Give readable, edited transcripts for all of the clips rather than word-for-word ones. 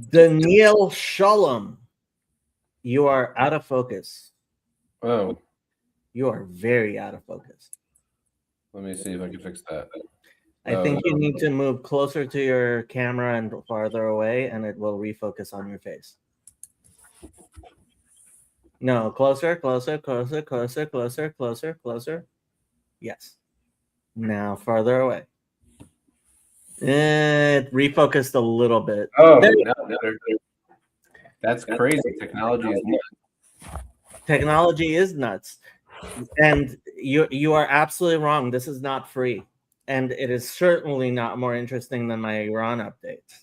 Daniel Shalom, you are out of focus. Oh, You are very out of focus. let me see if I can fix that. I think you need to move closer to your camera and farther away, and it will refocus on your face. No, closer, closer, closer, closer, closer, closer, closer. Yes. Now farther away. It refocused a little bit. Oh, that's crazy. Technology is nuts. Technology is nuts. And you are absolutely wrong. This is not free. And it is certainly not more interesting than my Iran updates.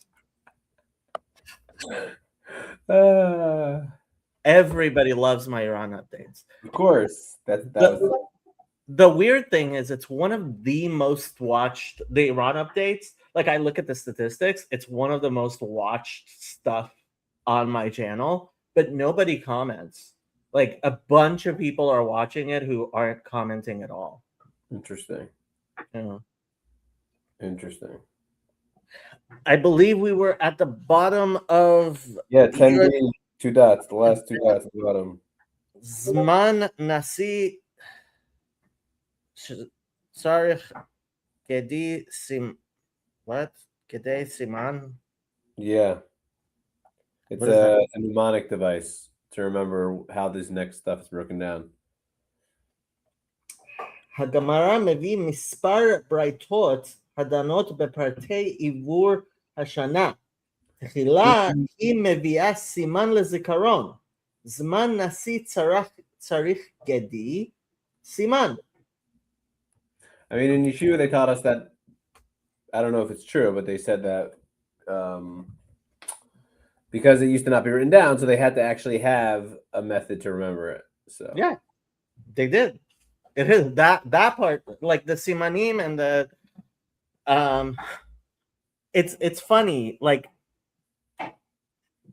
Everybody loves my Iran updates. Of course. The weird thing is it's one of the most watched, the Iran updates. Like, I look at the statistics, it's one of the most watched stuff on my channel, but nobody comments. Like, a bunch of people are watching it who aren't commenting at all. Interesting. Yeah. Interesting. I believe we were at the bottom of 10B, 2 dots, the last 2 dots at the bottom. Zman Nasi Sarich Gedi Sim. What? Gede Siman? Yeah. It's a mnemonic device to remember how this next stuff is broken down. הגמרא מביא מספר ברייתות הדנות בפרטי עיבור השנה. תחילה היא מביאה סימן לזיכרון. זמן נשיא צריך גדי, סימן. I mean, in Yeshiva, they taught us that, I don't know if it's true, but they said that because it used to not be written down, so they had to actually have a method to remember it. So yeah, they did. It is that part, like the simanim and the it's funny. Like,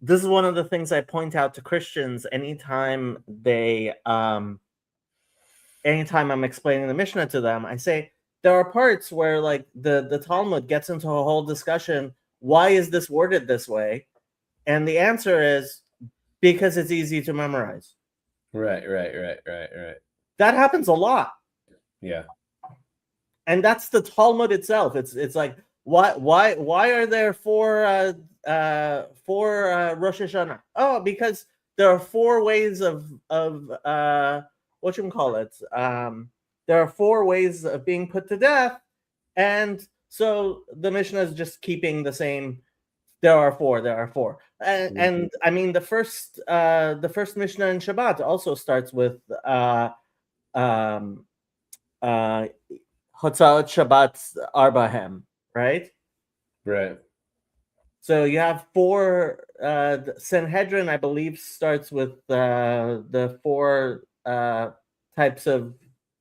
this is one of the things I point out to Christians anytime anytime I'm explaining the Mishnah to them. I say there are parts where, like, the Talmud gets into a whole discussion. Why is this worded this way? And the answer is because it's easy to memorize. Right. That happens a lot. Yeah. And that's the Talmud itself. It's like, why are there four Rosh Hashanah? Oh, because there are 4 ways of what you call it. There are 4 ways of being put to death, and so the Mishnah is just keeping the same. There are 4. And I mean, the first Mishnah in Shabbat also starts with Hotzaot Shabbat Arbahem, right? Right. So you have 4. The Sanhedrin, I believe, starts with the 4 types of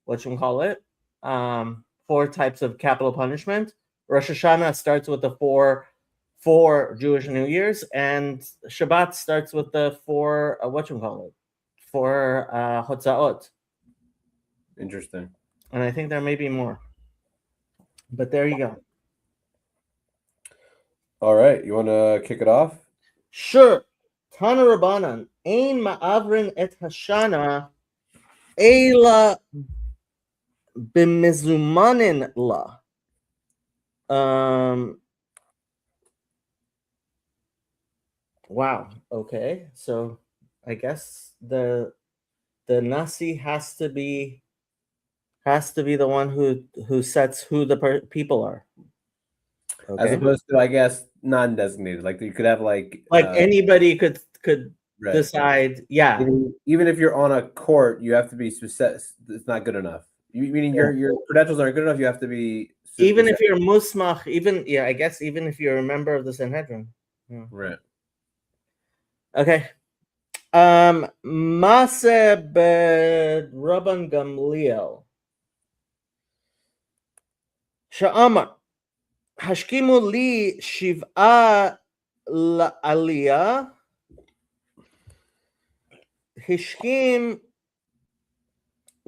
what you call it. 4 types of capital punishment. Rosh Hashanah starts with the 4 Jewish New Years, and Shabbat starts with the 4 what you call it, 4 Hotzaot. Interesting. And I think there may be more, but there you go. All right, you want to kick it off? Sure. Tana Rabbanan, ein ma'avrin et hashana, ela b'mezumanin la. Wow. Okay. So I guess the Nasi has to be the one who sets who the people are. Okay. As opposed to, I guess, non-designated. Like, you could have like anybody could right. Decide. Yeah. Even if you're on a court, you have to be specific. It's not good enough. Meaning your credentials aren't good enough. You have to be. Even if you're musmach, I guess even if you're a member of the Sanhedrin. Yeah. Right. Okay. Maseh Rabban Gamliel. Sha'amar. Hashkimu li shiv'a la'aliyah. Hishkim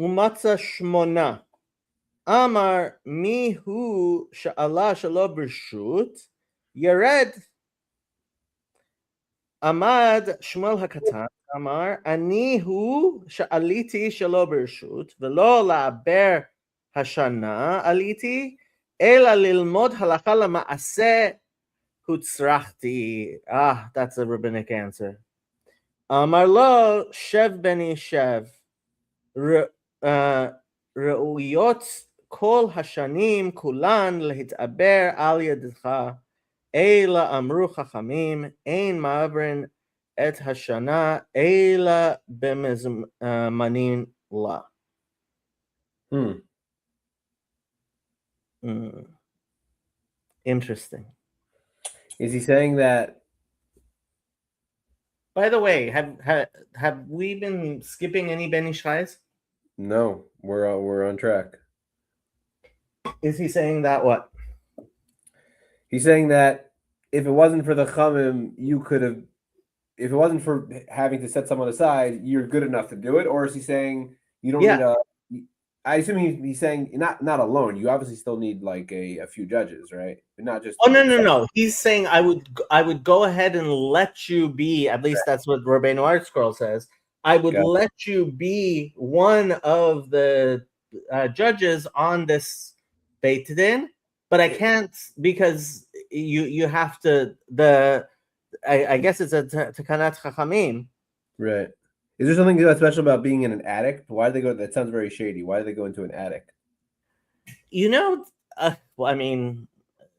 umatza shmona. Amar mihu sha'ala shalo b'rshut. Yared עמד שמואל הקטן, אמר, אני הוא שעליתי שלא ברשות, ולא לעבר השנה עליתי, אלא ללמוד הלכה למעשה הוצרכתי. That's a rabbinic answer. אמר לו, שב בני שב, ראויות כל השנים כולן להתעבר על ידך, אלא אמרו חכמים, אין מעברין את השנה, אלא במזמנין לה. Interesting. Is he saying that? By the way, have we been skipping any Ben Ishai's? No, we're on track. Is he saying that what? He's saying that if it wasn't for the Chamim, you could have. If it wasn't for having to set someone aside, you're good enough to do it. Or is he saying you don't need a? I assume he's saying not alone. You obviously still need like a few judges, right? But not just. Oh no. He's saying I would go ahead and let you be. At least that's what Rabbeinu Art Scroll says. I would let you be one of the judges on this Beit Din, but I can't because you have to I guess it's a Tekanat Chachamim. Right. Is there something special about being in an attic? Why do they go? That sounds very shady. Why do they go into an attic? You know, well, I mean,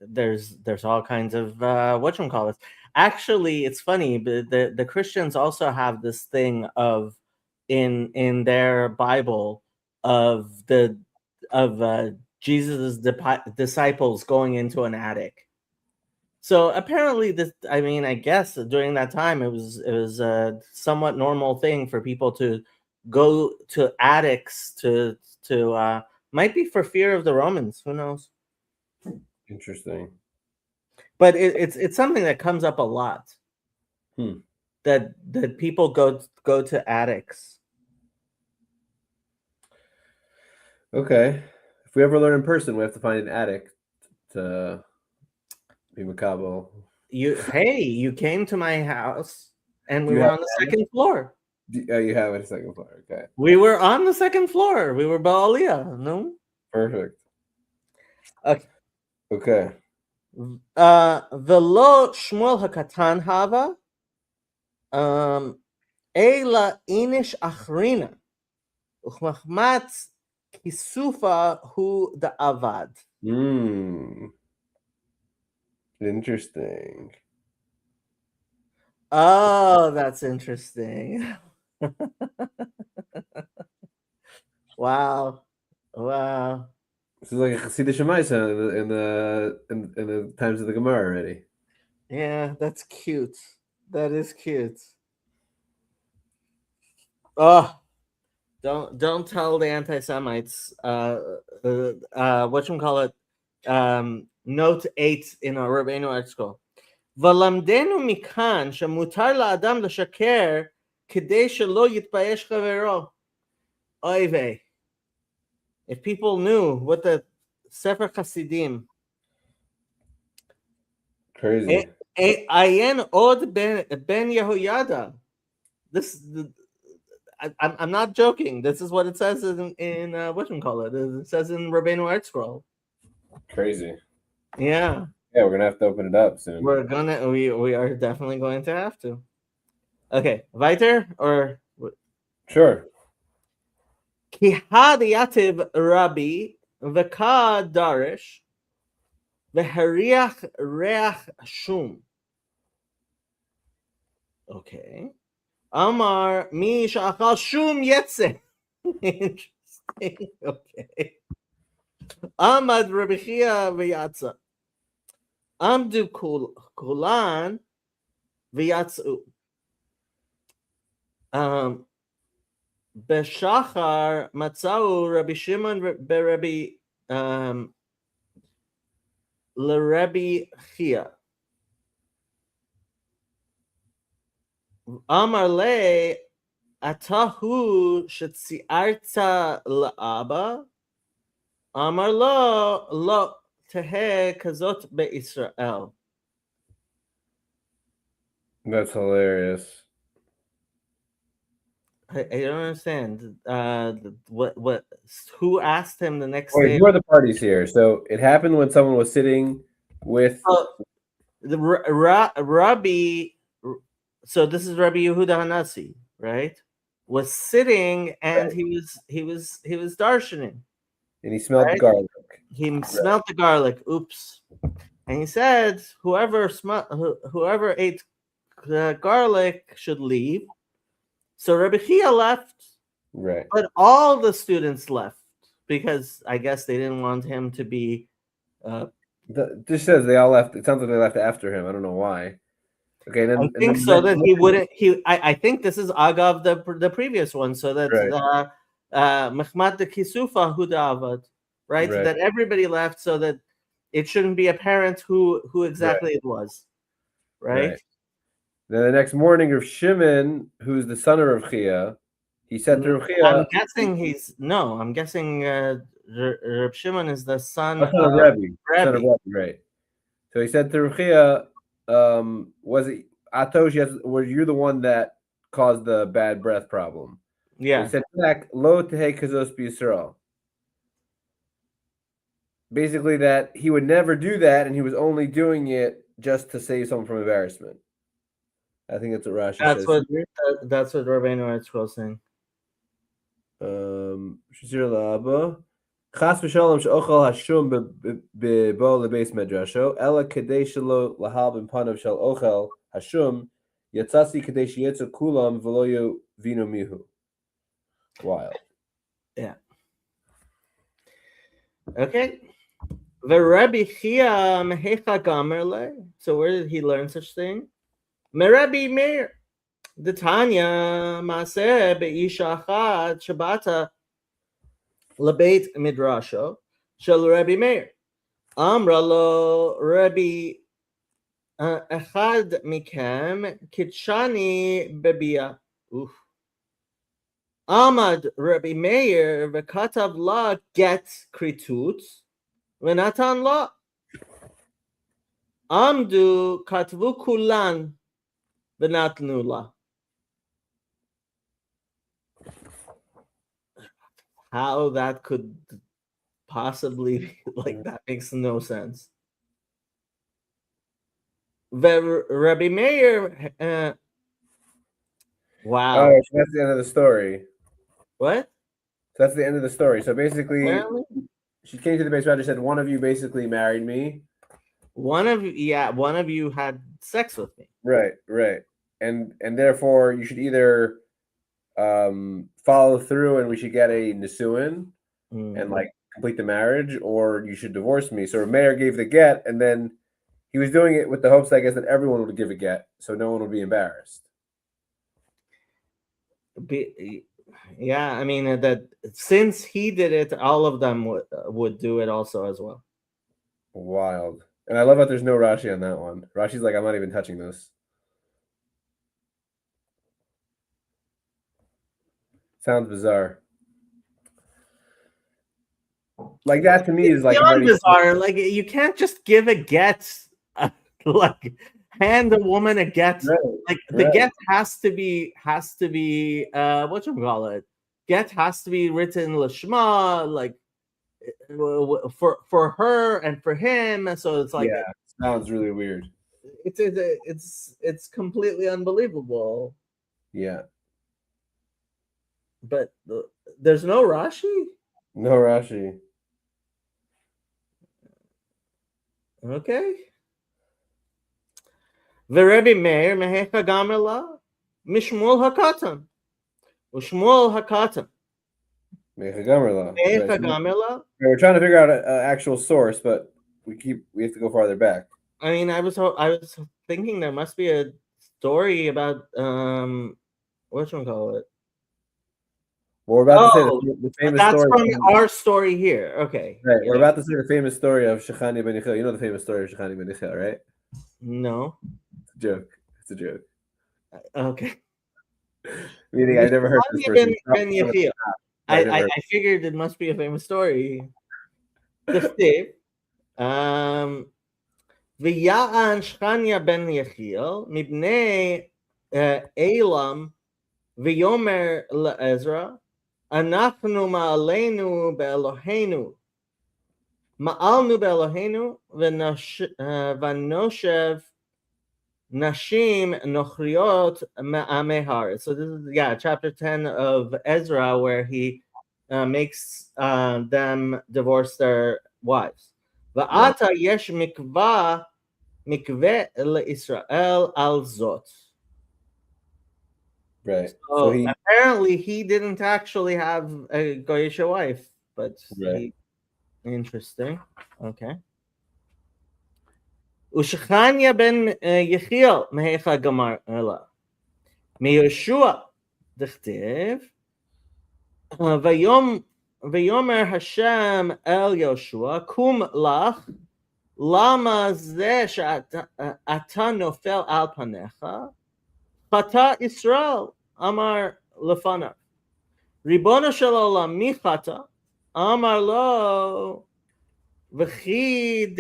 there's all kinds of whatchamacallit. Actually, it's funny, but the Christians also have this thing of in their Bible of Jesus' disciples going into an attic. So apparently, I guess during that time it was a somewhat normal thing for people to go to attics to might be for fear of the Romans. Who knows? Interesting. But it's something that comes up a lot. That people go to attics. Okay. If we ever learn in person, we have to find an attic to be makabel. You came to my house and we were on the second floor. You have a second floor. Okay. We were on the second floor. We were Baaliyah. No. Perfect. Okay. Velo Shmuel hakatan hava. Eila inish achrina. Uchmachmat kisufa hu da avad. Interesting. Oh, that's interesting. Wow. This is like a Chassidish Shemaisa in the times of the Gemara already. Yeah, that's cute. That is cute. Oh, don't tell the anti-Semites. Whatchamacallit? Note 8 in our Rabbeinu article. ולמדנו מכאן שמותר לאדם לשקר כדי שלא יתבייש חברו. אוי ויי. If people knew what the Sefer Chassidim. Crazy. Ayen od ben Yehoyada. I'm not joking. This is what it says in whatchamacallit. It says in Rabbeinu Art Scroll. Crazy. Yeah. Yeah, we're gonna have to open it up soon. We are definitely going to have to. Okay, weiter or sure. Ki hadiyativ Rabbi v'ka darish v'hariach reach shum. Okay. Amar mi sha'achal shum yetze. Interesting. Okay. Amad Rabbi Chia v'yatza. Amdu kulan v'yatzu. Beshachar matzau Rabbi Shimon beRabbi leRabbi Chia. Amar le atahu shetziarta la'aba. Amar lo teheh kazot beIsrael. That's hilarious. I don't understand. What? Who asked him the next Wait, day? who are the parties here? So it happened when someone was sitting with. Oh, the Rabbi. So this is Rabbi Yehuda Hanasi, right? Was sitting and Right. he was darshaning, And he smelled right? garlic. He smelled the garlic. Oops. And he said, whoever ate garlic should leave. So Rabbi Chia left, Right. but all the students left because I guess they didn't want him to be. This says they all left. It sounds like they left after him. I don't know why. Okay, I and think then so that he wouldn't. I think this is agav the previous one, so that right, Mehmat the Kisufa Hudavad, right? right, That everybody left, so that it shouldn't be apparent who right, exactly it was, right? right. Then the next morning, Rav Shimon, who's the son of Rav Chia, he said to Rav I'm Chia, guessing I'm guessing Reb Shimon is the son son of of Rebbe, son of Rebbe. Rebbe, right? So he said to Rav Chia, was it Atosh? Were you the one that caused the bad breath problem? So he Yeah, said back, Lo tehe kazos b'Yisrael. Basically, that he would never do that, and he was only doing it just to save someone from embarrassment. I think that's what Rashi that's says what here. that's what Rabbeinu Yitzchak saying. Shazir la'aba. Chas v'shalom she'ochel hashum b'bo lebeis medrasho, ela kedei shelo lahal b'panav shel ochel hashum, yatzasi kedei sheyetzu kulam v'lo yovinu mihu. Wild. Yeah. Okay. The Rabbi Chia mehecha gamerle. So where did he learn such thing? Merabi Meir. The Tanya Maseh be'isha achad Shabbata lebeit midrasho shel Rabbi Meir. Amra lo Rabbi Echad mikem kitshani bebia. Amad Rabbi Meir v'katav la get kritut v'natan la. Amdu katvu kulan v'natnu la. How that could possibly be like that makes no sense. Rabbi Meir, wow. Oh, so that's the end of the story. What? So that's the end of the story. So basically, Apparently, she came to the base and said, "One of you basically married me." one of you had sex with me. Right, right, and therefore you should either follow through and we should get a nisuin and like complete the marriage, or you should divorce me. So Mayor gave the get, and then he was doing it with the hopes, I guess, that everyone would give a get, so no one would be embarrassed. Yeah, I mean that since he did it, all of them would do it also as well. Wild. And I love that there's no Rashi on that one. Rashi's like, I'm not even touching this. Sounds bizarre. Like that to me is like beyond already bizarre. Like you can't just give a get, like hand a woman a get. right, Like the right. get has to be what you call it. Get has to be written lishma, like for her and for him. So it's like Yeah, sounds really weird. it's completely unbelievable. Yeah. But there's no Rashi. No Rashi. Okay. Ve'Rebbe Meir mehecha gamela mishmul hakatan u'shmul hakatan mehecha gamela. We're trying to figure out an actual source, but we have to go farther back. I mean, I was thinking there must be a story about what should we call it? Well, we're about to say the famous that's story. from our story here. Okay. Right, Yeah. we're about to say the famous story of Shechani ben Yechiel. You know the famous story of Shechani ben Yechiel, right? No. It's a joke. It's a joke. Okay. Meaning, I never heard this person. I figured it must be a famous story. The Steve. ויען שכניה בן יחיאל מבני אילם ויאמר לעזרא אנחנו מעלנו באלוהינו מעלנו באלוהינו ונושב nashim nochriot ma'amehar. So this is chapter 10 of Ezra, where he makes them divorce their wives. Va'ata yesh mikveh leIsrael al zot. Right. So apparently he didn't actually have a Goyisha wife, but interesting. Okay. Ushchania ben Yechiel mehecha gamar ela. מיהושע דכתיב ויאמר השם אל יהושע קום לך למה זה שאתה נופל על פניך חטא ישראל אמר לפניו ריבונו של עולם מי חטא אמר לו וכי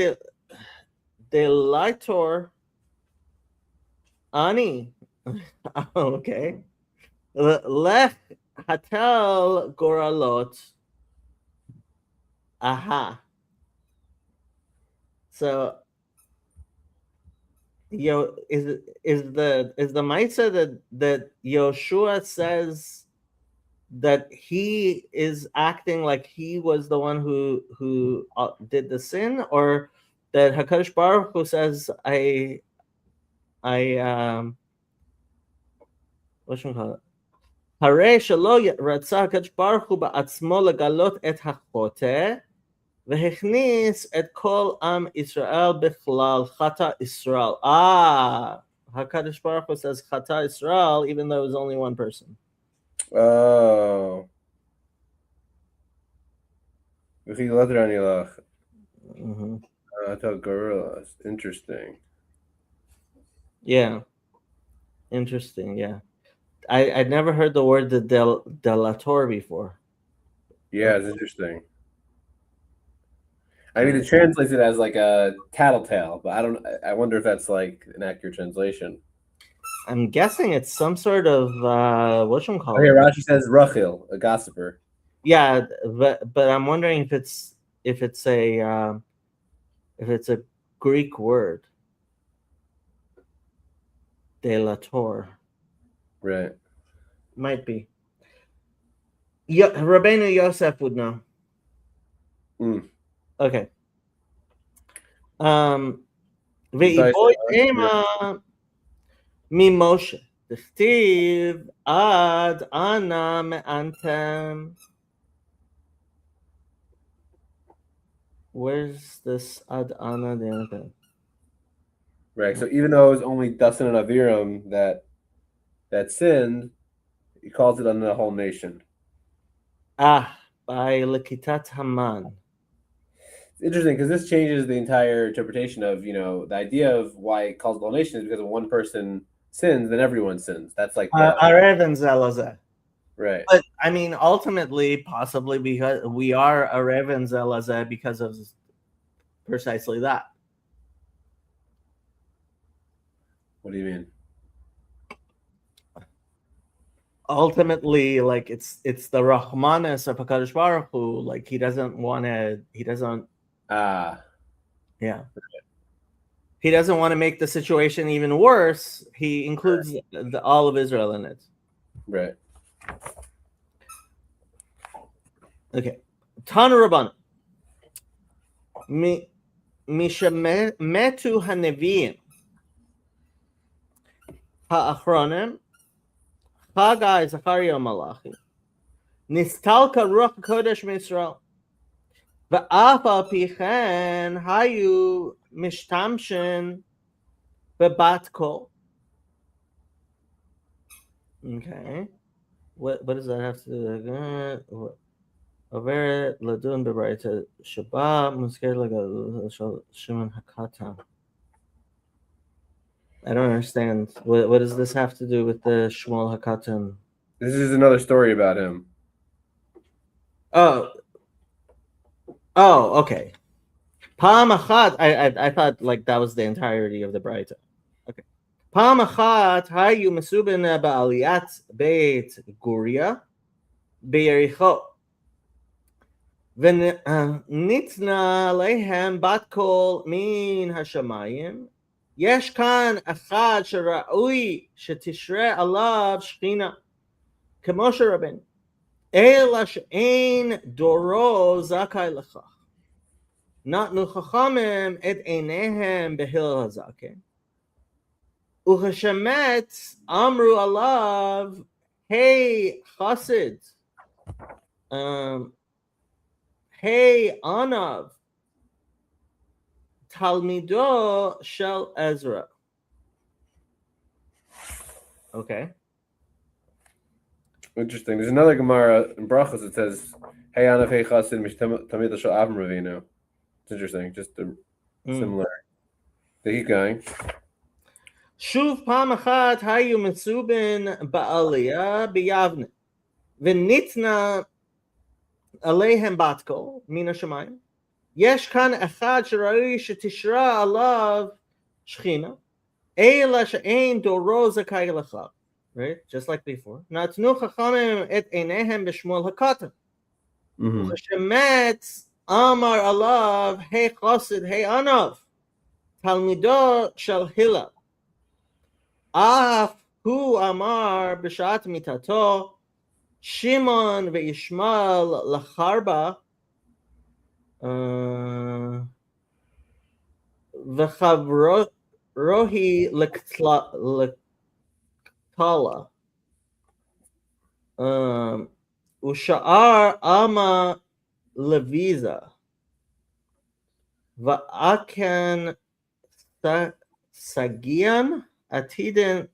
דלייטור אני okay. Lech hatel goralot. Aha. So, is the Maisa that Yoshua says that he is acting like he was the one who did the sin, or that Hakadosh Baruch Hu says what should we call it? הרי שלא רצה הקדוש ברוך הוא בעצמו לגלות את החוטא והכניס את כל עם ישראל בכלל חטא ישראל. הקדוש ברוך הוא says חטא ישראל even though it was only one person. Oh. I thought gorillas. Interesting. Yeah. Interesting, yeah. I'd never heard the word the delator before. Yeah, it's interesting. I mean, it translates it as like a tattletale, but I wonder if that's like an accurate translation. I'm guessing it's some sort of whatchamacallit. Okay, Rashi says Rachel, a gossiper. Yeah, but I'm wondering if it's a Greek word. Delator. Right. Might be. Rabbeinu Yosef would know. Okay. Ve'iboy ema mi Moshe. Dichtiv ad ana me'antem. Where's this ad ana de? Right. So even though it was only Dasan and Aviram that sinned, he calls it on the whole nation. By Lekitat Haman. It's interesting because this changes the entire interpretation of, the idea of why it calls the whole nation is because if one person sins, then everyone sins. That's like Arev and Zelazah. Right. But I mean, ultimately, possibly because we are Arev and Zelazah because of precisely that. What do you mean? Ultimately, like it's the Rahmanis of HaKadosh Baruch Hu. Like he doesn't. Yeah. He doesn't want to make the situation even worse. He includes all of Israel in it. Right. Okay. Tanu Rabban. Mishametu haneviim ha'achronim Chagai Zachariah Malachi Nistalka Ruach Kodesh Misrael Va'af al pi chen hayu mishtamshin bebat kol. Okay. What does that have to do? Over ladun bebraita Shabbat musker like Shimon Hakata. I don't understand. What does this have to do with the Shmuel Hakatan? This is another story about him. Oh, okay. Pam achat. I thought like that was the entirety of the Braita. Okay. Pam achat hayu mesubin ba'aliyat beit Guria b'Yericho. ונתנה להם בת קול מן השמיים. יש כאן אחד שראוי שתשרה עליו שכינה, כמו שרבנו, אלא שאין דורו זכאי לכך. נתנו חכמים את עיניהם בהלל הזקן, וכשמת אמרו עליו, היי חסד, היי ענב, תלמידו של עזרא. Okay. Interesting. There's another Gemara in Brachos that says, "Hey Anav Hey Chasid Mish Tamid Shel Avram Ravinu." It's interesting, just a similar. Keep going. שוב פעם אחת היו מצובין בעלייה ביבנה, וניתנה עליהם בת קול מן השמיים. יש כאן אחד שראוי שתשרה עליו שכינה, אלא שאין דורו זכאי לכך. Right? Just like before. נתנו חכמים את עיניהם בשמואל הקטן. וכשמת אמר עליו, היי חסד, היי ענב, תלמידו של הלל. אף הוא אמר בשעת מיתתו, שמעון וישמעאל לחרבה, וחברותיhi לקטלה, ושאר עלמא לוויזה, ואכן סגיין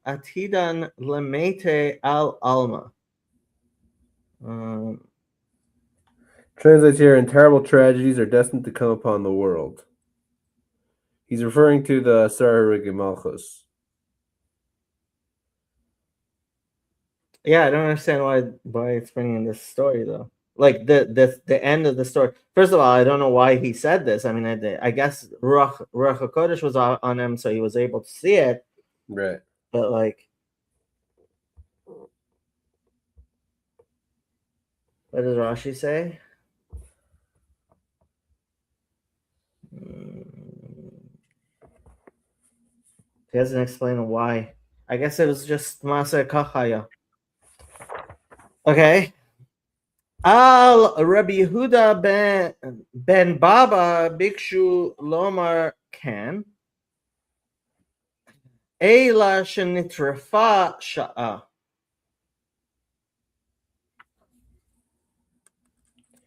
עתידן למתי על עלמא. Translates here, and terrible tragedies are destined to come upon the world. He's referring to the Sarah Malchus. Yeah, I don't understand why it's bringing this story though. Like the end of the story. First of all, I don't know why he said this. I mean, I guess Ruach HaKodesh was on him, so he was able to see it. Right. But like, what does Rashi say? He doesn't explain why. I guess it was just Maser Kachaya. Okay. Al Rabbi Yehuda ben Baba Bikshu Lomar Kan Eila Shenitrafa Sha'a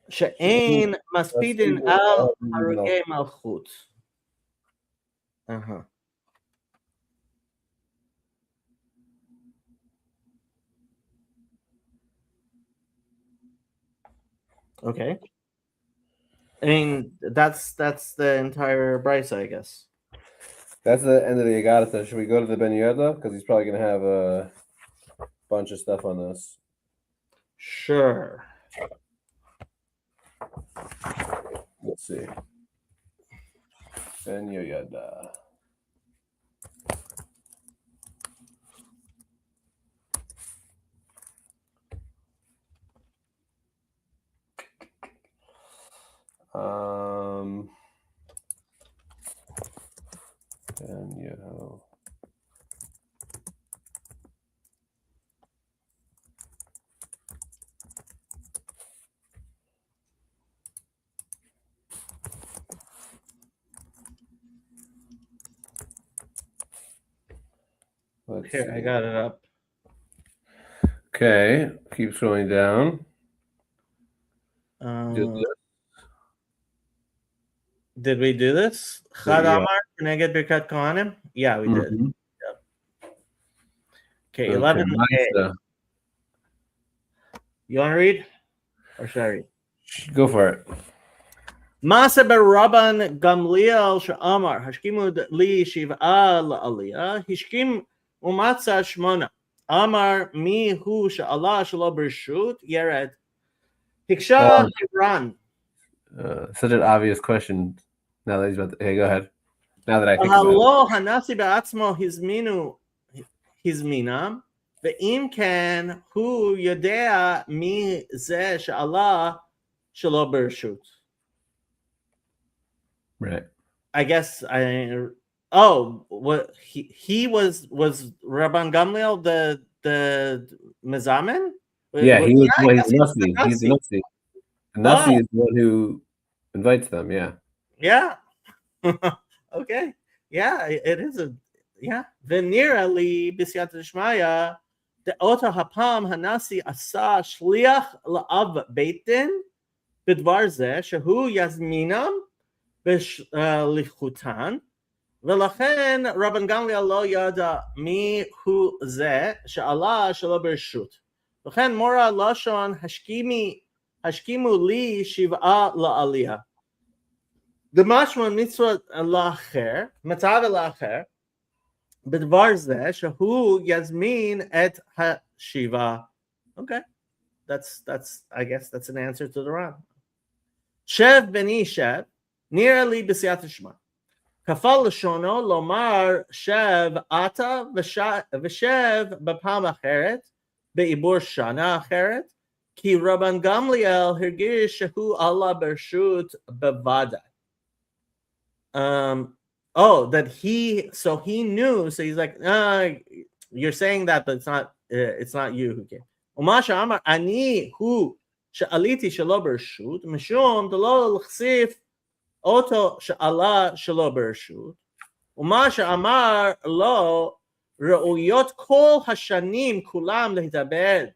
She'ein Maspidin Al Harugei Malchut. Okay. I mean, that's the entire Brisa, I guess. That's the end of the Agadata. Should we go to the Ben Yehuda? Because he's probably going to have a bunch of stuff on this. Sure. Let's see. Ben Yehuda. Ben Yehuda. Here, I got it up. Okay, keep going down. Did we do this? Chad Amar, Neged Birkat Kohanim? Yeah, we did. Yep. Okay, 11. You want to read? Or should I read? Go for it. Masa Rabban Gamliel Sha'amar, Hashkimud Li Shiv'a La'aliyah, Hishkim Umatza Shmona, Amar Mi Hu Sha'Allah Shalo Bershut, Yered, Hiksha Iran. Such an obvious question. Now that he's about to, hey, go ahead. Now that I think about it. הלא הנשיא בעצמו הזמינם, ואם כן, הוא יודע מי זה שעלה שלא ברשות. Right. I guess what he was Rabban Gamliel the Mezamen? Yeah, he was. Yeah, Well, he's the Nasi. He's the Nasi. The Nasi is the one who invites them. Yeah. Yeah. Okay. Yeah, it is ונראה לי בסייעתא דשמיא דאותו הפעם הנשיא עשה שליח לאב בית דין בדבר זה שהוא יזמינם בשליחותן, ולכן רבן גמליאל לא ידע מי הוא זה שעלה שלא ברשות. לכן מורה לשון השכימו לי 7 לעלייה. דמשמע מצווה לאחר, מצווה לאחר, בדבר זה שהוא יזמין את השבעה. Okay, I guess that's an answer to the Ran. שב בני שב, נראה לי בסייעתא דשמיא. כפל לשונו לומר שב אתה ושב בפעם אחרת, בעיבור שנה אחרת, כי רבן גמליאל הרגיש שהוא עלה ברשות בוודאי. That he knew, so he's like, you're saying that, but it's not you who came. ומה שאמר אני הוא שעליתי שלא ברשות, משום דלא לחשיף אותו שעלה שלא ברשות, ומה שאמר לו ראויות כל השנים כולם להתאבד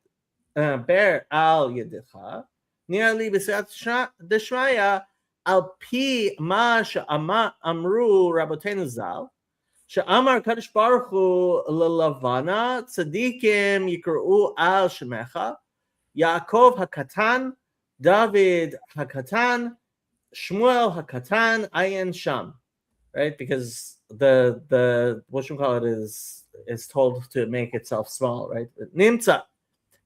על ידך, נראה לי בסייעתא דשמיא, על פי מה שאמרו רבותינו ז"ל, שאמר קדוש ברוך הוא ללבנה, צדיקים יקראו על שמך, יעקב הקטן, דוד הקטן, שמואל הקטן, עיין שם. Right? Because the what you call it is told to make itself small, right? נמצא.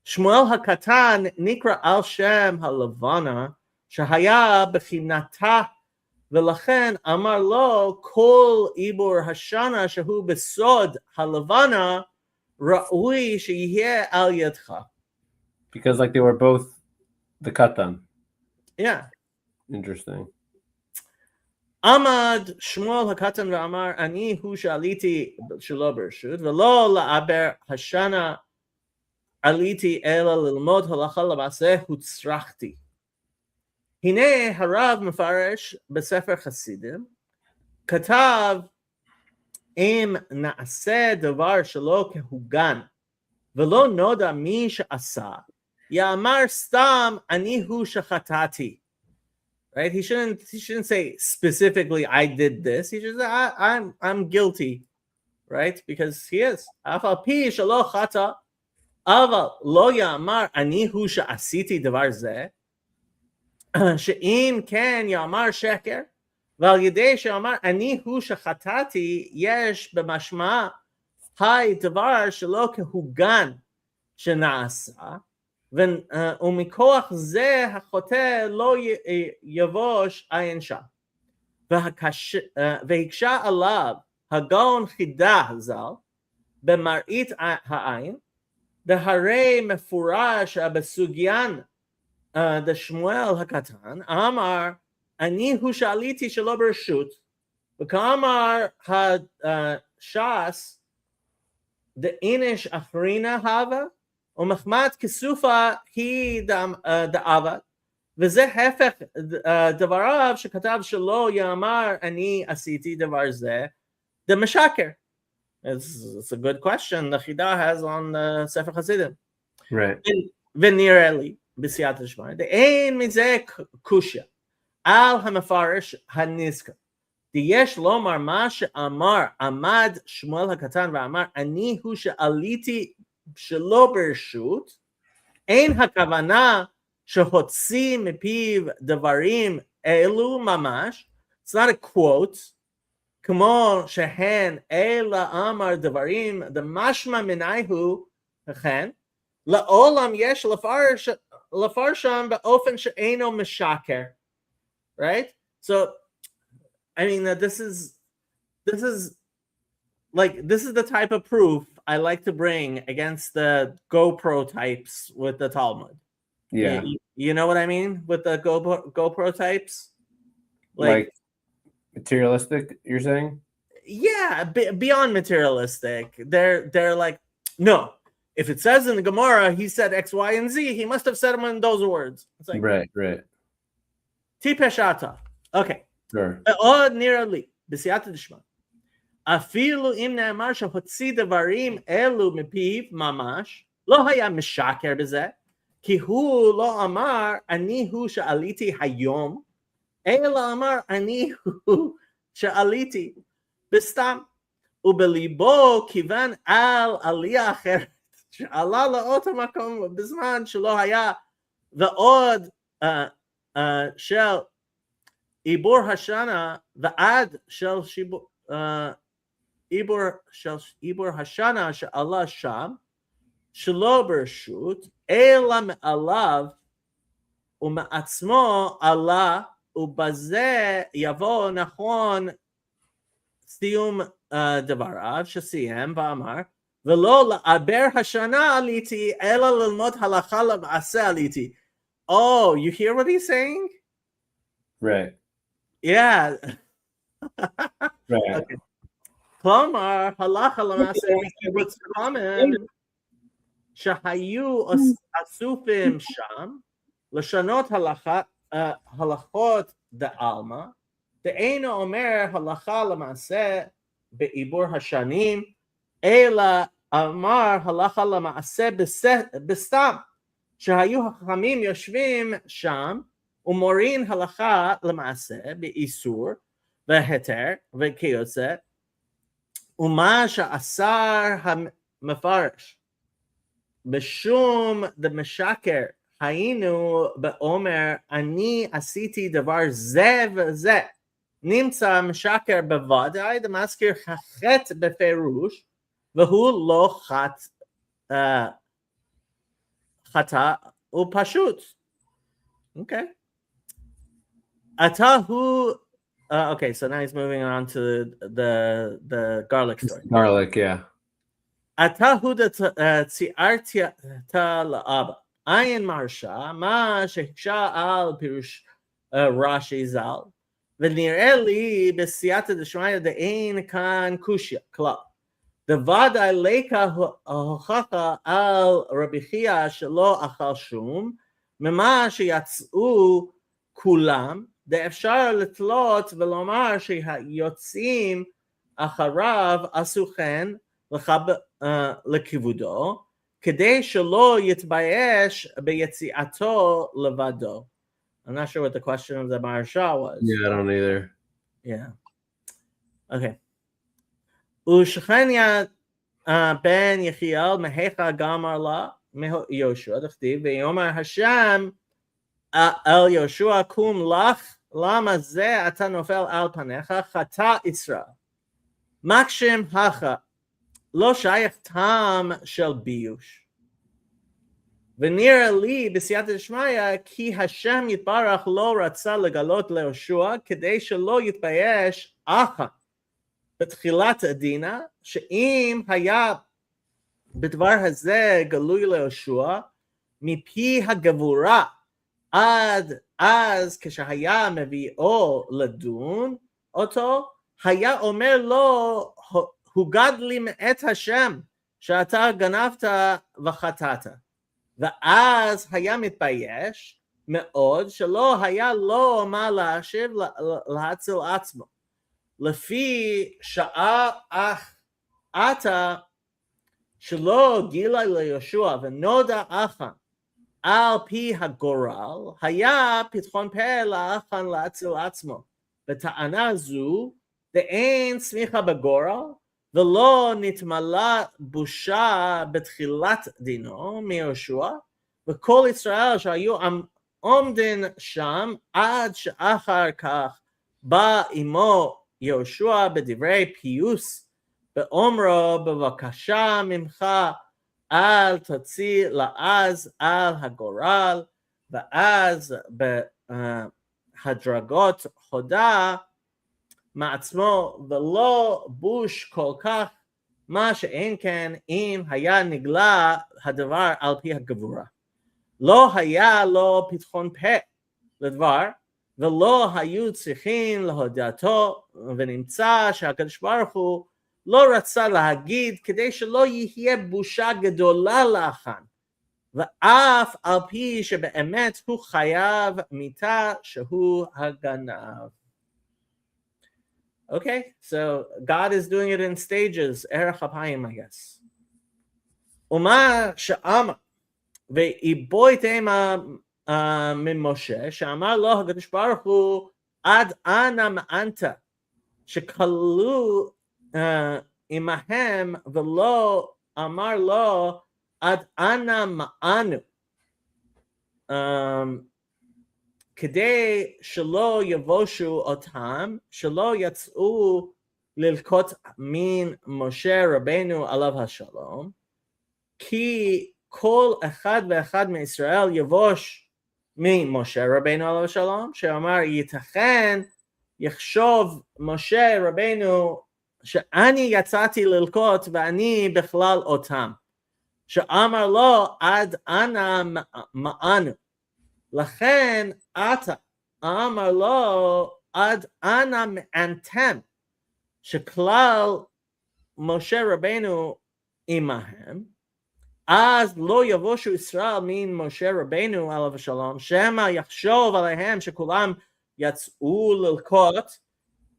שמואל הקטן נקרא על שם הלבנה, שהיה בחינתה, ולכן אמר לו כל עיבור השנה שהוא בסוד הלבנה, ראוי שיהיה על ידך. Because like they were both the katan. Yeah. Interesting. עמד שמואל הקטן ואמר, אני הוא שעליתי שלא ברשות, ולא לעבר השנה עליתי אלא ללמוד הלכה למעשה הוצרכתי. הנה הרב מפרש בספר חסידים, כתב אם נעשה דבר שלא כהוגן, ולא נודע מי שעשה, יאמר סתם אני הוא שחטאתי. Right? He shouldn't say specifically I did this. He should say I'm guilty, right? Because he is. אף על פי שלא חטא, אבל לא יאמר אני הוא שעשיתי דבר זה, שאם כן יאמר שקר, ועל ידי שאמר אני הוא שחטאתי, יש במשמע היי דבר שלא כהוגן שנעשה, ומכוח זה החוטא לא יבוש עין שם. והקשה עליו הגאון חידה ז"ל במראית העין, והרי מפורש בסוגיין דשמואל הקטן, אמר אני הוא שעליתי שלא ברשות, וכאמר הש"ס דאיניש אחרינה הווה, ומחמת כסופה היא דאבד, וזה הפך דבריו שכתב שלא יאמר אני עשיתי דבר זה, דמשקר. It's a good question the Chida has on ספר חסידים. Right. ונראה לי בסייעתא דשמיא, דאין מזה קושיה על המפרש הנזכר. יש לומר מה שאמר עמד שמואל הקטן ואמר אני הוא שעליתי שלא ברשות, אין הכוונה שהוציא מפיו דברים אלו ממש, it's not a quote, כמו שהן אלא אמר דברים דמשמע מניהו, וכן, לעולם יש לפרשם באופן שאינו משקר, right? So I mean, this is the type of proof I like to bring against the GoPro types with the Talmud. Yeah. You know what I mean with the GoPro types? Like materialistic, you're saying? Yeah, beyond materialistic. They're like, no, if it says in the Gemara he said X, Y, and Z, he must have said them in those words. It's like right. Tipeshata. Okay. Sure. מאוד נראה לי, בסייעתא דשמיא, אפילו אם נאמר שהוציא דברים אלו מפיו ממש, לא היה משקר בזה, כי הוא לא אמר אני הוא שעליתי היום, אלא אמר אני הוא שעליתי בסתם, ובליבו כיוון על עלייה אחרת, שעלה לאותו מקום בזמן שלא היה, ועוד של עיבור השנה ועד של עיבור השנה שעלה שם, שלא ברשות, אלא מעליו ומעצמו עלה, ובזה יבוא נכון סיום דבריו שסיים ואמר, ולא לעבר השנה עליתי, אלא ללמוד הלכה למעשה עליתי. Oh, you hear what he's saying? Right. Yeah. Right. Okay. כלומר, הלכה למעשה מקיבוץ חומם שהיו אסופים שם, לשנות הלכות דעלמא, דאינו אומר הלכה למעשה בעיבור השנים, אלא אמר הלכה למעשה בסתם, שהיו החכמים יושבים שם, ומורין הלכה למעשה באיסור והיתר וכיוצא, ומה שאסר המפרש בשום דמשקר היינו באומר אני עשיתי דבר זה וזה, נמצא משקר בוודאי דמזכיר חטא בפירוש, והוא לא חטא ופשוט. Okay. Atahu. Okay, so now he's moving on to the garlic story. Garlic, yeah. Atahu ציארתי לאבא. עין מרשה, מה שהקשה על פירוש רש"י ז"ל, ונראה לי בסייעתא דשמיא דאין כאן קושיה כלל. דוודאי לקה ההוכחה על רבי חייא שלא אכל שום, ממה שיצאו כולם, דאפשר לתלות ולומר שהיוצאים אחריו עשו כן לכיבודו, כדי שלא יתבייש ביציאתו לבדו. I'm not sure what the question of the Maharsha was. Yeah, I don't either. Yeah. Okay. ושכניה בן יחיאל מהיכה גמר לה, יהושע דכתיב ויאמר השם אל יהושע קום לך, למה זה אתה נופל על פניך, חטא ישראל. מקשים הכה, לא שייך טעם של ביוש. ונראה לי בסייעתא דשמיא כי השם יתברך לא רצה לגלות ליהושע כדי שלא יתבייש אחא בתחילת הדינה, שאם היה בדבר הזה גלוי ליהושע מפי הגבורה עד אז כשהיה מביאו לדון אותו, היה אומר לו הוגד לי מאת השם שאתה גנבת וחטאת, ואז היה מתבייש מאוד שלא היה לו מה להשיב להציל עצמו. לפי שעה אך עתה שלא גילה ליהושע ונודע אחן על פי הגורל, היה פתחון פה לאחן להציל עצמו. בטענה זו דאין סמיכה בגורל, ולא נתמלא בושה בתחילת דינו מיהושע, וכל ישראל שהיו עומדים שם עד שאחר כך בא עמו יהושע בדברי פיוס, באומרו בבקשה ממך אל תוציא לעז על הגורל, ואז בהדרגות הודה מעצמו ולא בוש כל כך, מה שאין כן אם היה נגלה הדבר על פי הגבורה. לא היה לו פתחון פה לדבר, ולא היו צריכים להודעתו, ונמצא שהקדוש ברוך הוא לא רצה להגיד כדי שלא יהיה בושה גדולה לאחן, ואף על פי שבאמת הוא חייב מיתה שהוא הגנב. Okay, so God is doing it in stages, ערך אפיים, I guess. ומה שאמר, ואיבוי תימה ממשה, שאמר לו הקדוש ברוך הוא, עד אנה מענת, שכלו עמהם, ולא אמר לו, עד אנה מענו, כדי שלא יבושו אותם, שלא יצאו ללקוט מן משה רבנו עליו השלום, כי כל אחד ואחד מישראל יבוש ממשה רבנו עליו השלום, שאמר ייתכן יחשוב משה רבנו שאני יצאתי ללקוט ואני בכלל אותם, שאמר לו עד אנה מענו, לכן אתה אמר לו עד אנה מענתם, שכלל משה רבנו עמהם, אז לא יבושו ישראל מן משה רבנו עליו השלום, שמא יחשוב עליהם שכולם יצאו ללקוט,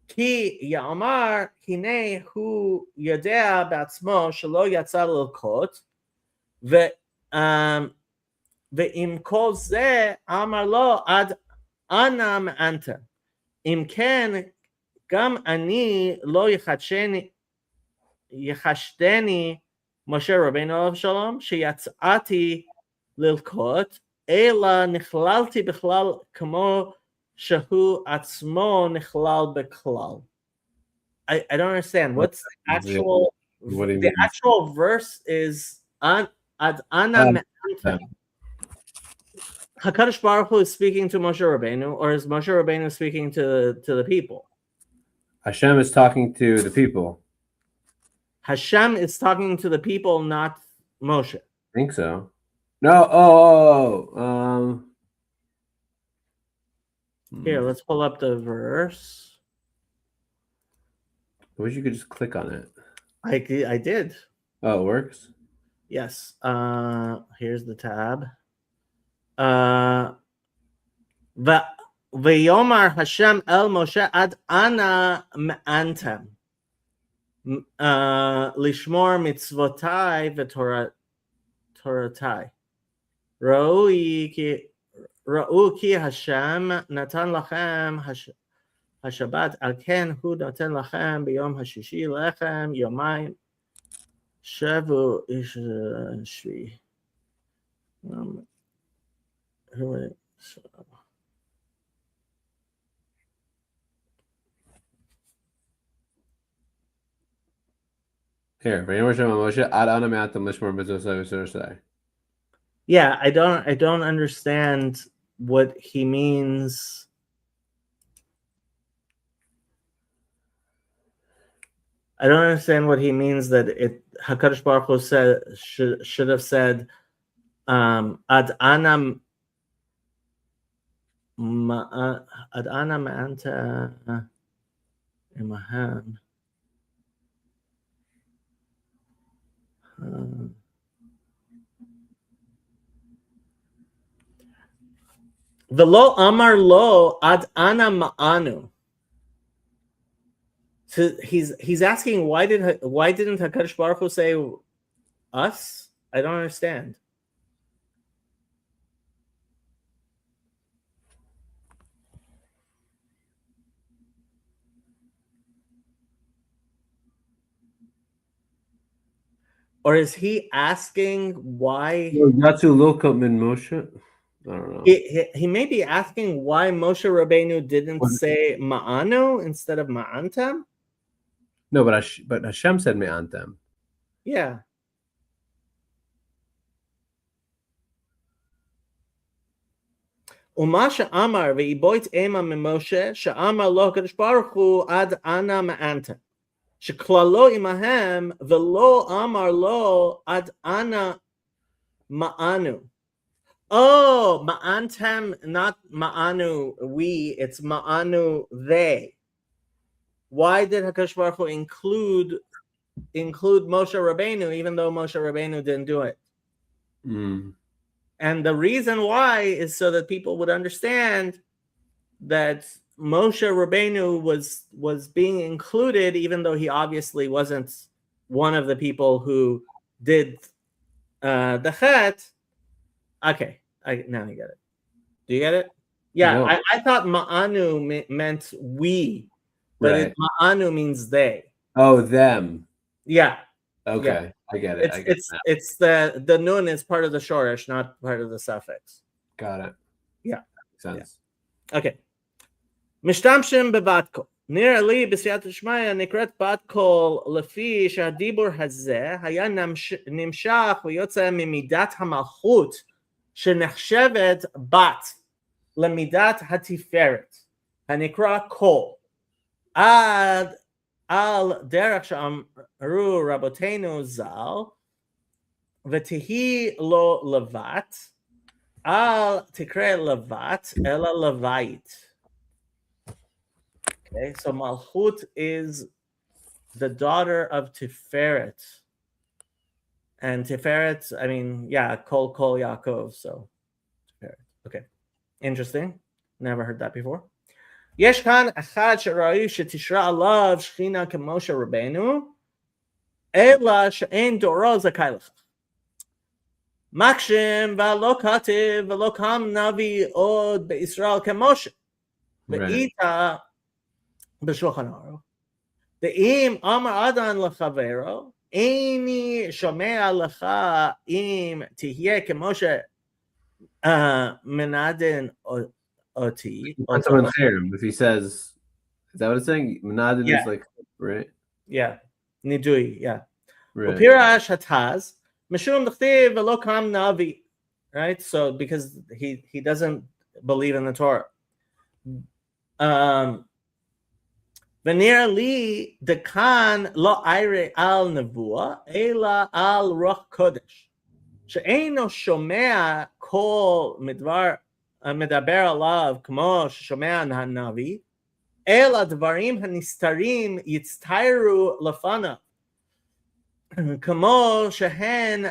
כי יאמר הנה הוא יודע בעצמו שלא יצא ללקוט, ועם כל זה אמר לו עד אנה מענת, אם כן גם אני לא יחשדני משה רבנו עליו שלום שיצאתי ללקוט, אלא נכללתי בכלל כמו שהוא עצמו נכלל בכלל. I don't understand. What's the actual, the actual verse is ad ana me'anta. HaKadosh Baruch Hu is speaking to Moshe Rabbeinu, or is Moshe Rabbeinu speaking to the people? Hashem is talking to the people. Hashem is talking to the people, not Moshe. I think so. No. Here, let's pull up the verse. I wish you could just click on it. I did. Oh, it works? Yes. Here's the tab. V'yomar Hashem el Moshe ad ana me'antem lishmor mitzvotai v'toratai. Ra'u ki Hashem natan lachem hashabat al ken hu natan lachem b'yom hashishi lechem yomayim shevu ish shvi. Here, yeah, I don't understand what he means. I don't understand what he means that HaKadosh Baruch Hu should have said ad ana ma'anta imahan. V'lo amar lo ad ana ma'anu. So he's asking why didn't HaKadosh Baruch Hu say us? I don't understand. Or is he asking why? Yatsu Loka min Moshe? I don't know. He may be asking why Moshe Rabbeinu didn't say Ma'anu instead of Ma'antem. No, but Hashem said Me'antem. ומה שאמר ויבוית אימה ממשה, שאמר לו הקדוש ברוך הוא עד אנה מענתה. שכללו עמהם ולא אמר לו עד אנה מענו. Oh, ma'antem, not ma'anu, we, it's ma'anu, they. Why did HaKadosh Baruch Hu include Moshe Rabbeinu, even though Moshe Rabbeinu didn't do it? And the reason why is so that people would understand that Moshe Rabbeinu was being included, even though he obviously wasn't one of the people who did the chet. Okay, now I get it. Do you get it? Yeah, no. I thought ma'anu meant we, but right. Ma'anu means they. Oh, them. Yeah. Okay, yeah. I get it. It's the nun is part of the shorish, not part of the suffix. Got it. Yeah. Makes sense. Yeah. Okay. משתמשים בבת קול. נראה לי בסייעתא דשמיא נקראת בת קול לפי שהדיבור הזה היה נמשך ויוצא ממידת המלכות שנחשבת בת למידת התפארת הנקרא קול עד על דרך שאמרו רבותינו ז"ל ותהי לו לבת אל תקרא לבת אלא לבית. Okay, so Malchut is the daughter of Tiferet. And Tiferet, I mean, yeah, Kol Yaakov, so Tiferet. Okay, interesting. Never heard that before. יש כאן אחד שראוי שתשרה עליו שכינה כמשה רבנו, אלא שאין דורו זכאי לכך. מקשים ולא כתב ולא קם נביא עוד בישראל כמשה. ואיתה בשולחן ערוך. ואם אמר אדון לחברו, איני שומע לך אם תהיה כמו שמנדן אותי. If he says, is that what it's saying? Menadin is like, right? Yeah. נידוי, yeah. ופירש התז, משום דכתיב ולא קם נביא. Right? So, because he doesn't believe in the Torah. ונראה לי דכאן לא איירה על נבואה, אלא על רוח קודש, שאינו שומע כל מדבר עליו כמו ששומע הנביא, אלא דברים הנסתרים יצטיירו לפניו, כמו שהן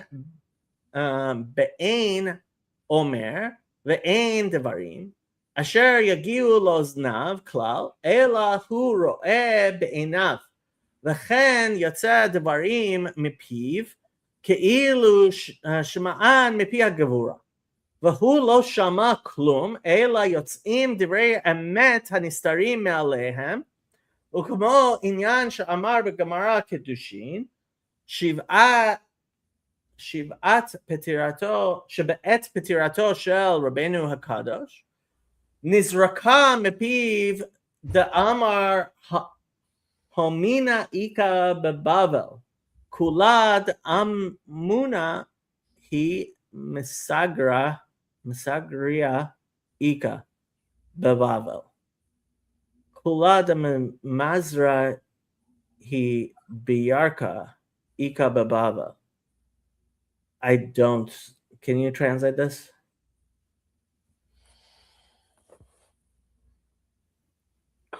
באין אומר ואין דברים, אשר יגיעו לאוזניו כלל, אלא הוא רואה בעיניו, וכן יוצא דברים מפיו, כאילו שמען מפי הגבורה, והוא לא שמע כלום, אלא יוצאים דברי אמת הנסתרים מעליהם, וכמו עניין שאמר בגמרא קידושין, שבעת פטירתו של רבנו הקדוש, נזרקה מפיו דאמר הומינה איכה בבבל, כולד אמונה היא מסגריה איכה בבבל. כולד המזרה היא בירקה איכה בבבל. I don't. Can you translate this?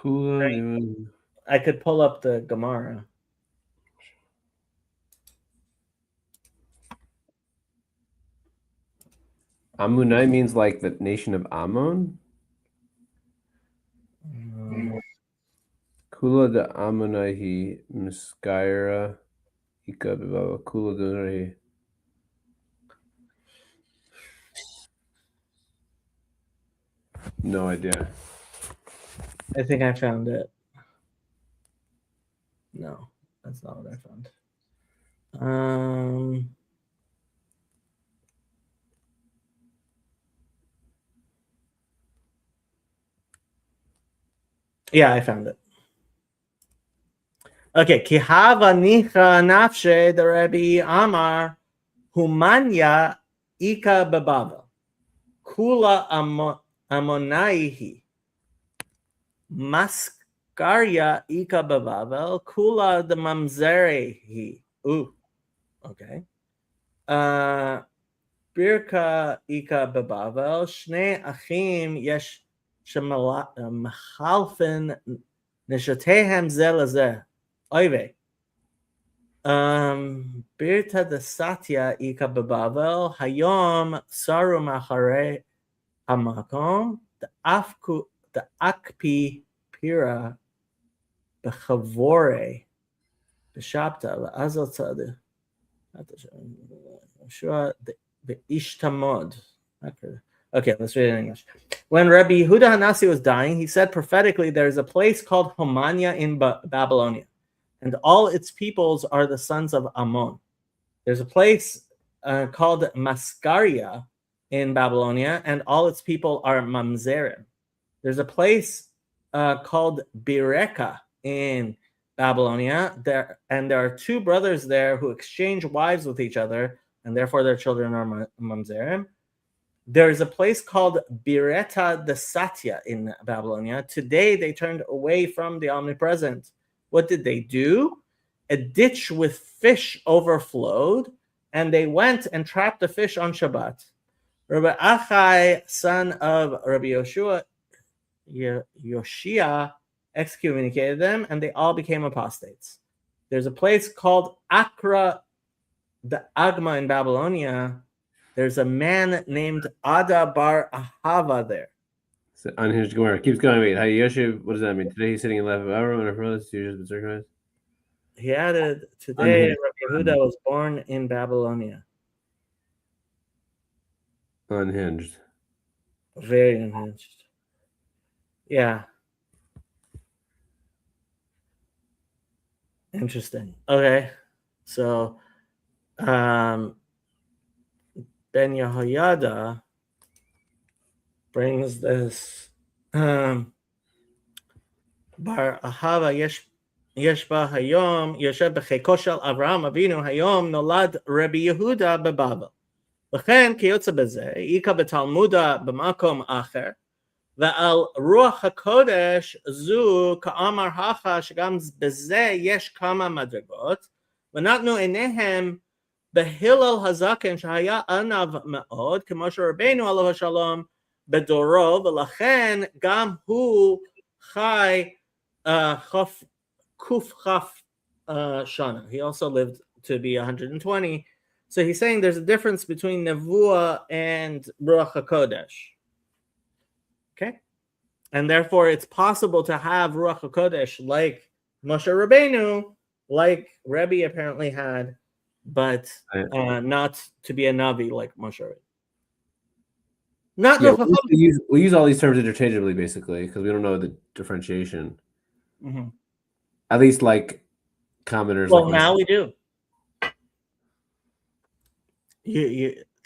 I could pull up the Gemara. Amunai means like the nation of Ammon. Kula de Ammonai Miskaira Ika Baba Kula de. No idea. I think I found it. No, that's not what I found. Yeah, I found it. Okay, ki hava nicha nafshe the Rebbe Amar humanya ika bebava kula Ammonaihi. Mascaria ika bebavel, kula de mamzerehi. Ooh, okay. Birka ika bebavel, shne achim yesh שמחלפן נשותיהם זה לזה. אויבי. בירתא דסתיא איכא בבבל, היום סרו מאחורי המקום, דאקפי פירה בחבורי, בשבתא, ואז הצדה. באיש תמוד. Okay, let's read it in English. When Rabbi Yehuda Hanasi was dying, he said prophetically, there is a place called Homania in Babylonia, and all its peoples are the sons of Ammon. There's a place called Mascaria in Babylonia, and all its people are Mamzerim. There's a place called Bireka in Babylonia, and there are two brothers there who exchange wives with each other, and therefore their children are Mamzerim. There is a place called Bireta de Satya in Babylonia. Today they turned away from the omnipresent. What did they do? A ditch with fish overflowed, and they went and trapped the fish on Shabbat. Rabbi Achai, son of Rabbi Yoshia, excommunicated them, and they all became apostates. There's a place called Akra the Agma in Babylonia. There's a man named Ada Bar Ahava there. So unhinged Gemara keeps going. Wait, Yoshev, what does that mean? Today he's sitting in left of Avram, and her brothers just been circumcised. He added, today Rabbi Yehuda was born in Babylonia. Unhinged. Very unhinged. Yeah. Interesting. Okay. So, Ben Yehoyada brings this Bar Ahava yesh ba hayom yoshev b'cheiko shel Avraham Avinu hayom nolad Rabbi Yehuda bebabel. L'chen kiyotza b'zeh ika b'talmuda b'makom acher ve'al ruach hakodesh zu ka'amar hacha shegam b'zeh yesh kama madrigot v'natnu enehem בהלל הזקן שהיה ענב מאוד, כמו שרבנו עליו השלום בדורו, ולכן גם הוא חי קוף שנה. He also lived to be 120. So he's saying there's a difference between Nevuah and Ruach HaKodesh. Okay? And therefore it's possible to have Ruach HaKodesh like Moshe Rabbeinu, like Rebbe apparently had, but not to be a Navi like Moshe. Not we use all these terms interchangeably, basically, because we don't know the differentiation. Mm-hmm. At least, like commenters. Well, like now we do.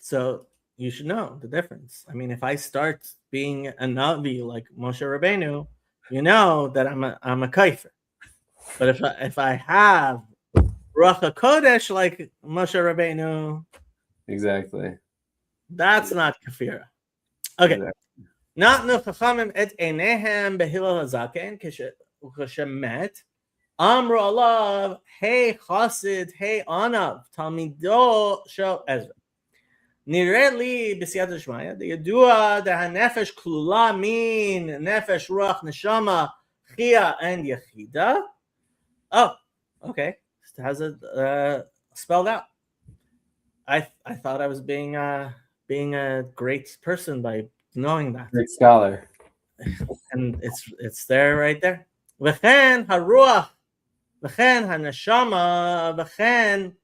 So you should know the difference. I mean, if I start being a Navi like Moshe Rabbeinu, you know that I'm a kaifer. But if I have Ruach HaKodesh like Moshe Rabbeinu, exactly, that's not kafira. Okay. Not chachamim et einehem behilal hazaken kishemet amru alav hey chasid hey anav talmido shel Ezra nireh li b'siyata d'shmaya deyadua dehanefesh klula min nefesh ruach neshama chia and yechida. Oh, okay. It has it spelled out. I thought I was being a great person by knowing that. Great scholar. And it's there right there. V'chen haruach, v'chen haneshama, v'chen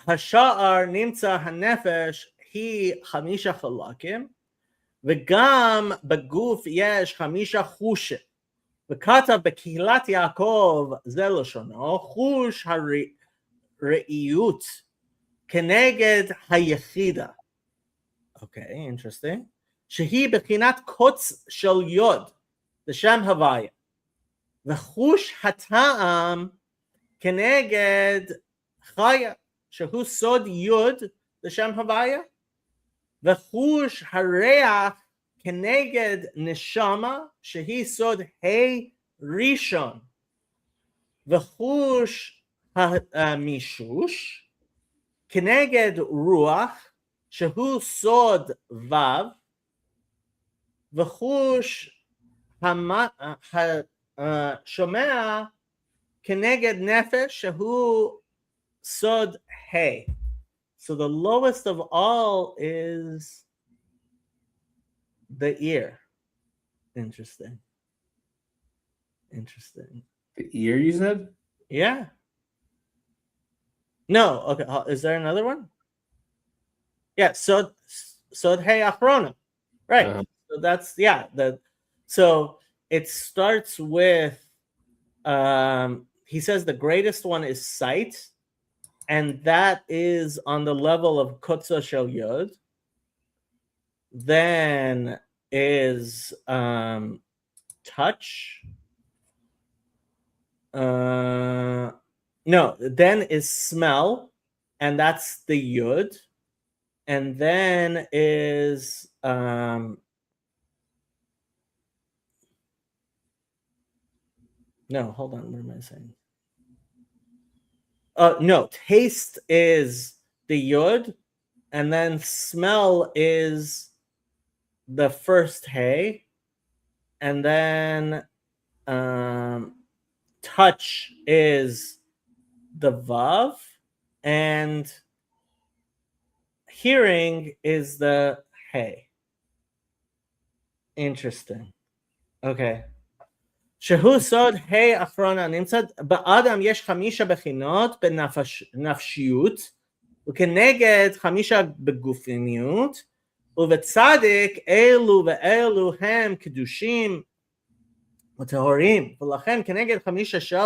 hasha'ar nimtza hanefesh hi chamisha chalakim, v'gam beguf yesh chamisha chushim. וכתב בקהילת יעקב זה לשונו, חוש הראיות כנגד היחידה. Okay, interesting. שהיא בחינת קוץ של יוד, לשם הוויה. וחוש הטעם כנגד חיה, שהוא סוד יוד, לשם הוויה. וחוש הריח כנגד נשמה שהיא סוד ראשון, וחוש המישוש כנגד רוח שהוא סוד ו', וחוש השומע כנגד נפש שהוא sod hey. So the lowest of all is the ear. Interesting. The ear, you said? Yeah. No. Okay. Is there another one? Yeah. Sod hey achrona. Right. So that's so it starts with he says the greatest one is sight. And that is on the level of Kotza Shel Yod. Then is touch. No, then is smell, and that's the Yud. And then is no, hold on, what am I saying? No, taste is the Yud, and then smell is the first Hey, and then touch is the Vav, and hearing is the Hey. Interesting. Okay. שהוא סוד ה' אחרונה נמצא באדם יש 5 בחינות בנפשיות וכנגד 5 בגופניות ובצדיק אלו ואלו הם קדושים וטהורים ולכן כנגד 5 של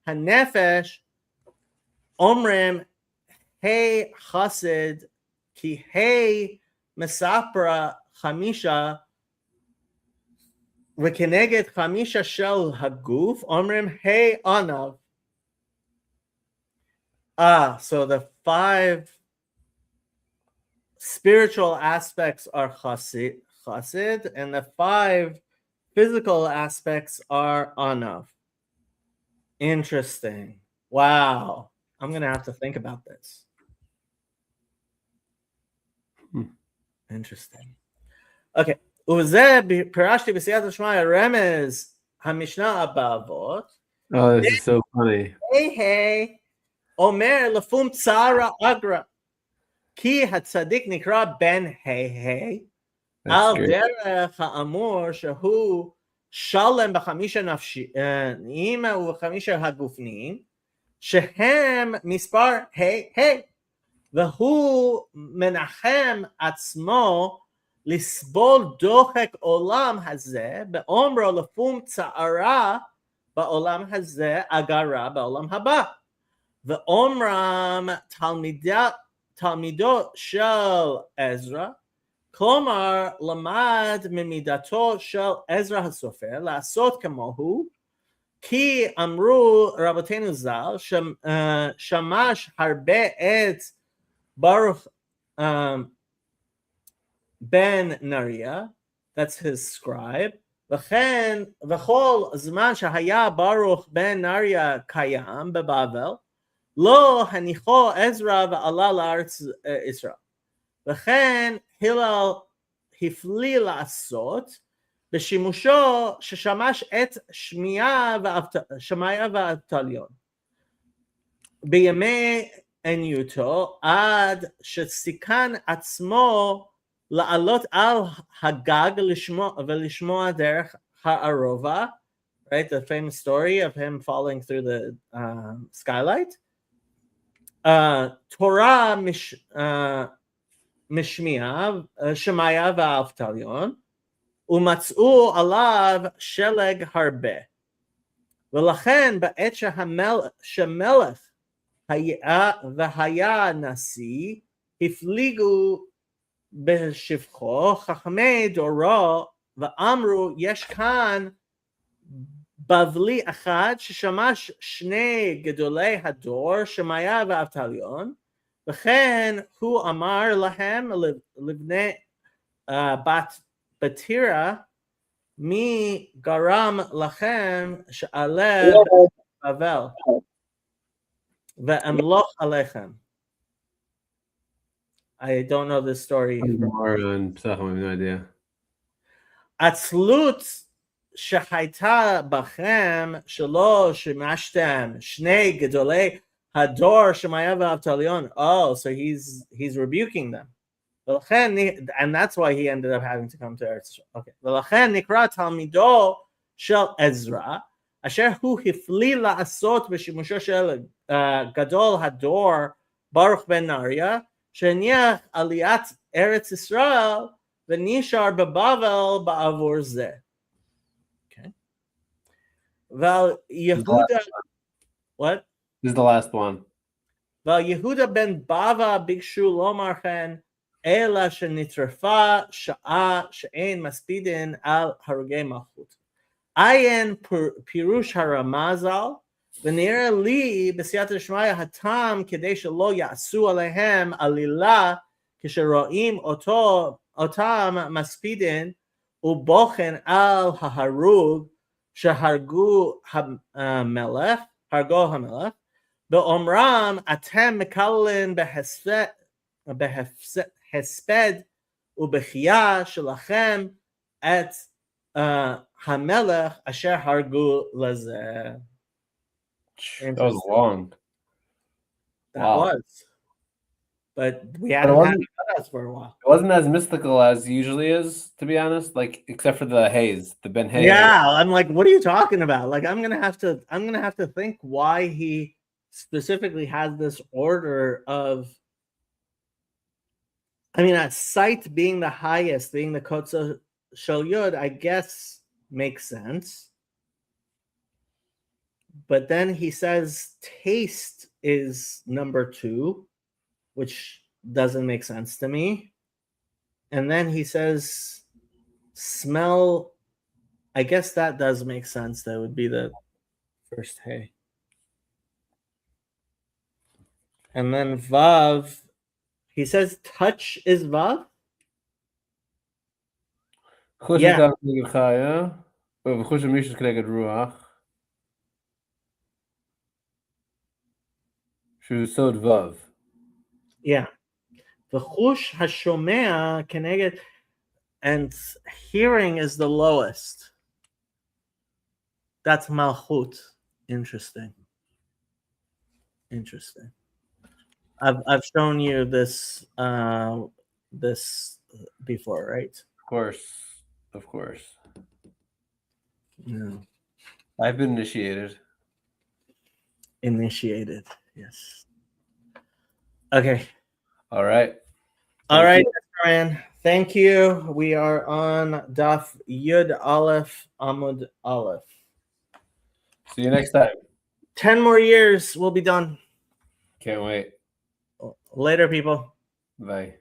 הנפש אומרים ה' חסד כי ה' מספרה 5 וכנגד 5 של הגוף אומרים hey ענב. So the 5 spiritual aspects are chassid and the 5 physical aspects are anav. Interesting. Wow. I'm going to have to think about this. Interesting. Okay. וזה פירשתי בסייעתא שמיא רמז המשנה הבאבות. Oh, this is so funny. Hey, אומר לפום צערא אגרא, כי הצדיק נקרא בן hey, על דרך האמור שהוא שלם ב5 נפשיים ו5 הגופניים, שהם מספר hey, והוא מנחם עצמו לסבול דוחק עולם הזה, באומרו לפום צערה בעולם הזה, אגרה בעולם הבא. ואומרם תלמידו של עזרא, כלומר למד ממידתו של עזרא הסופר, לעשות כמוהו, כי אמרו רבותינו ז"ל, שמש הרבה את ברוך Ben Nariah, that's his scribe, וכן, וכל זמן שהיה ברוך בן נריה קיים בבבל, לא הניחו עזרא ועלה לארץ ישראל. וכן הלל הפליא לעשות בשימושו ששמש את שמעיה ואבטליון. בימי עניותו עד שסיכן עצמו לעלות על הגג ולשמוע דרך הערובה, right? The famous story of him falling through the skylight. תורה משמיעה, שמעיה ואבטליון, ומצאו עליו שלג הרבה. ולכן בעת שמלך והיה נשיא, הפליגו בשבחו חכמי דורו ואמרו יש כאן בבלי אחד ששמש 2 גדולי הדור שמעיה ואבטליון, וכן הוא אמר להם לבני בת בתירה, מי גרם לכם שעלה בבל, ואמלוך עליכם. I don't know this story. I have no idea. עצלות שהייתה בכם שלא שימשתם שני גדולי הדור שמעיה ואבטליון. Oh, so he's rebuking them. And that's why he ended up having to come to Eretz. Okay. ולכן נקרא תלמידו של עזרא, אשר הוא הפליא לעשות בשימושו של גדול הדור ברוך בן נריה, שהניח עליית ארץ ישראל ונשאר בבבל בעבור זה. Okay. ועל יהודה, what? This is the last one. ועל יהודה בן בבא ביקשו לומר כן, אלא שנטרפה שעה שאין מספידין על הרוגי מלכות. עיין פירוש הרמז"ל, ונראה לי בסייעתא דשמיא הטעם כדי שלא יעשו עליהם עלילה כשרואים אותם מספידין ובוחן על ההרוג שהרגו המלך, באומרם אתם מקללים בהספד ובחייה שלכם את המלך אשר הרגו לזה. That was long. That was. But we hadn't had that for a while. It wasn't as mystical as usually is, to be honest. Like except for the Hayes, the Ben Hayes. Yeah, I'm like, what are you talking about? Like, I'm gonna have to think why he specifically has this order of. I mean, at sight being the highest, being the Kotza Shel Yud, I guess makes sense. But then he says taste is number 2, which doesn't make sense to me. And then he says smell. I guess that does make sense. That would be the first hay. And then Vav, he says touch is Vav? Yeah. Shusod Vav. Yeah. V'chush hashomea keneged, and hearing is the lowest. That's malchut. Interesting. I've shown you this this before, right? Of course. Yeah. I've been initiated. Yes. Okay. All right. All right, Ryan. Thank you. We are on Daf Yud Aleph Amud Aleph. See you next time. 10 more years, we'll be done. Can't wait. Later, people. Bye.